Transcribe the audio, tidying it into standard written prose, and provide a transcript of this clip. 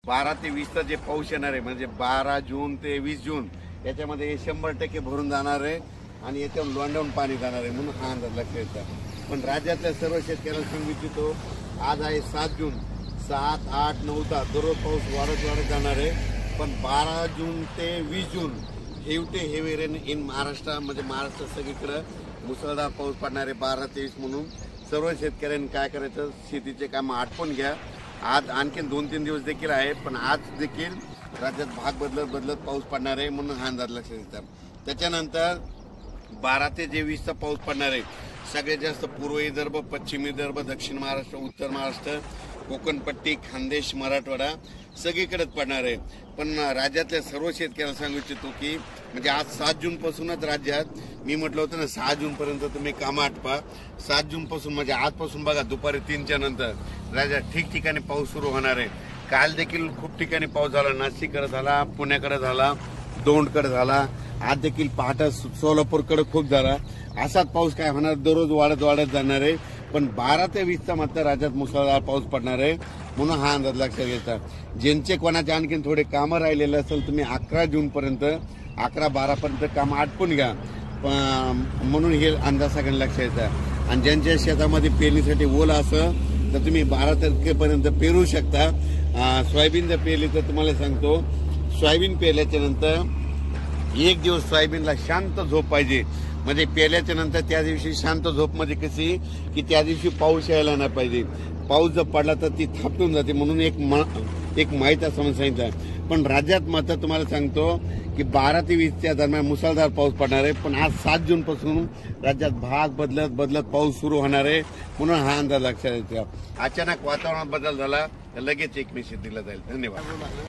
12 ते 20चा जे पाऊस येणार आहे म्हणजे 12 जून ते 20 जून याच्यामध्ये 100% भरून जाणार आहे आणि याच्यावर लोंढवून पाणी जाणार आहे म्हणून हा अंदाज लक्षात येतो। पण राज्यातल्या सर्व शेतकऱ्यांना सांगू इच्छितो, आज आहे 7 जून, 7, 8, 9, 10 दररोज पाऊस वाढत जाणार आहे। पण 12 जून ते 20 जून हेवी रेन इन महाराष्ट्र म्हणजे महाराष्ट्र सगळीकडे मुसळधार पाऊस पडणार आहे 12 ते 20 म्हणून सर्व शेतकऱ्यांनी काय करायचं, शेतीचे काम आटपून घ्या। आज आणखीन 2-3 दिवस देखील आहे, पण आज देखील राज्यात भाग बदलत पाऊस पडणार आहे म्हणून हा अंदाज लक्षात येतात। त्याच्यानंतर 12 ते 20चा पाऊस पडणार आहे। सगळ्यात जास्त पूर्व विदर्भ, पश्चिम विदर्भ, दक्षिण महाराष्ट्र, उत्तर महाराष्ट्र, कोकणपट्टी, खानदेश, मराठवाडा सगळीकडेच पडणार आहे। पण राज्यातल्या सर्व शेतकऱ्यांना सांगू इच्छितो की म्हणजे आज 7 जून पासूनच राज्यात मी म्हटलं होतं ना 6 जून पर्यंत तुम्ही कामं आटपा। 7 जून पासून म्हणजे आजपासून बघा दुपारी 3च्या नंतर राज्यात ठिकठिकाणी पाऊस सुरू होणार आहे। काल देखील खूप ठिकाणी पाऊस झाला, नाशिककडे झाला, पुण्याकडे झाला, दौंडकडे झाला, आज देखील पहाटे सोलापूरकडे खूप झाला। असाच पाऊस काय होणार, दररोज वाढत जाणार आहे। पण 12 ते 20चा मात्र राज्यात मुसळधार पाऊस पडणार आहे म्हणून हा अंदाज लक्षात घ्यायचा। ज्यांचे कोणाचे आणखीन थोडे कामं राहिलेले असेल तुम्ही 11 जून पर्यंत 11-12 पर्यंत काम आटपून घ्या म्हणून हे अंदाज सगळ्यांना लक्षात येतात। आणि ज्यांच्या शेतामध्ये पेरणीसाठी ओल असं तर तुम्ही 12 तारखेपर्यंत पेरू शकता। सोयाबीन जर पेरली तर तुम्हाला सांगतो, सोयाबीन पेरल्याच्या नंतर 1 दिवस सोयाबीनला शांत झोप पाहिजे। म्हणजे पेरल्याच्या नंतर त्या दिवशी शांत झोप म्हणजे कशी की त्या दिवशी पाऊस यायला नाही पाहिजे। पाऊस जर पडला तर ती थापटून जाते म्हणून एक माहीत असं सांगितलं। पण राज्यात मात्र तुम्हाला सांगतो की 12 ते 20च्या दरम्यान मुसळधार पाऊस पडणार आहे। पण आज 7 जून पासून राज्यात भाग बदलत पाऊस सुरू होणार आहे म्हणून हा अंदाज लक्षात येतो। अचानक वातावरणात बदल झाला तर लगेच एक मेसेज दिला जाईल। धन्यवाद।